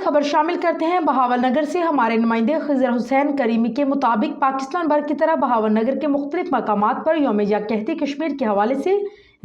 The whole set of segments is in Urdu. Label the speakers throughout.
Speaker 1: خبر شامل کرتے ہیں بہاول نگر سے۔ ہمارے نمائندے خضر حسین کریمی کے مطابق پاکستان بھر کی طرح بہاول نگر کے مختلف مقامات پر یوم یکجہتی کشمیر کے حوالے سے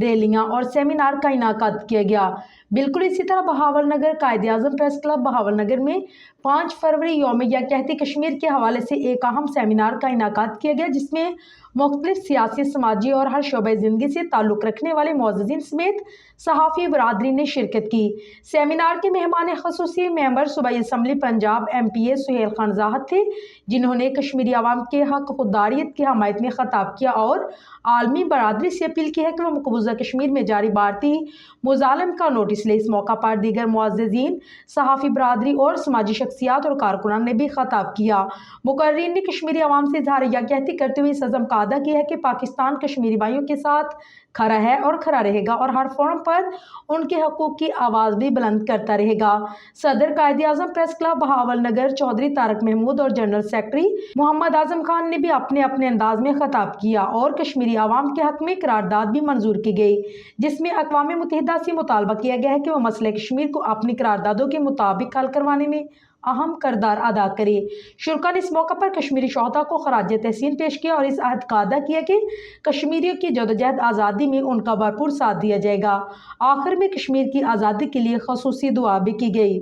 Speaker 1: ریلیاں اور سیمینار کا انعقاد کیا گیا۔ بالکل اسی طرح بہاول نگر قائد اعظم پریس کلب بہاول نگر میں 5 فروری یوم یکجہتی کشمیر کے حوالے سے ایک اہم سیمینار کا انعقاد کیا گیا، جس میں مختلف سیاسی، سماجی اور ہر شعبہ زندگی سے تعلق رکھنے والے معززین سمیت صحافی برادری نے شرکت کی۔ سیمینار کے مہمان خصوصی ممبر صوبائی اسمبلی پنجاب MP سہیل خان زاہد تھے، جنہوں نے کشمیری عوام کے حق خودداریت کی حمایت میں خطاب کیا اور عالمی برادری سے اپیل کی ہے کہ وہ مقبوضہ کشمیر میں جاری بھارتی مظالم کا نوٹس لے۔ اس موقع پر دیگر معززین، صحافی برادری اور سماجی شخصیات اور کارکنان نے بھی خطاب کیا۔ مقررین نے کشمیری عوام سے اظہار یکجہتی کرتے ہوئے اس عزم کا اعادہ کیا ہے کہ پاکستان کشمیری بھائیوں کے ساتھ کھڑا ہے اور کھڑا رہے گا اور ہر فورم پر ان کے حقوق کی آواز بھی بلند کرتا رہے گا۔ صدر قائد اعظم پریس کلب بہاول نگر چودھری طارق محمود اور جنرل سیکرٹری محمد اعظم خان نے بھی اپنے اپنے انداز میں خطاب کیا اور کشمیری عوام کے حق میں قرارداد بھی منظور کی گئی، جس میں اقوام متحدہ سے مطالبہ کیا گیا ہے کہ وہ مسئلہ کشمیر کو اپنی قراردادوں کے مطابق حل کروانے میں اہم کردار ادا کرے۔ شرکاء نے اس موقع پر کشمیری شہداء کو خراج تحسین پیش کیا اور اس عہد کا اعادہ کیا کہ کشمیریوں کی جدوجہد آزادی میں ان کا بھرپور ساتھ دیا جائے گا۔ آخر میں کشمیر کی آزادی کے لیے خصوصی دعا بھی کی گئی۔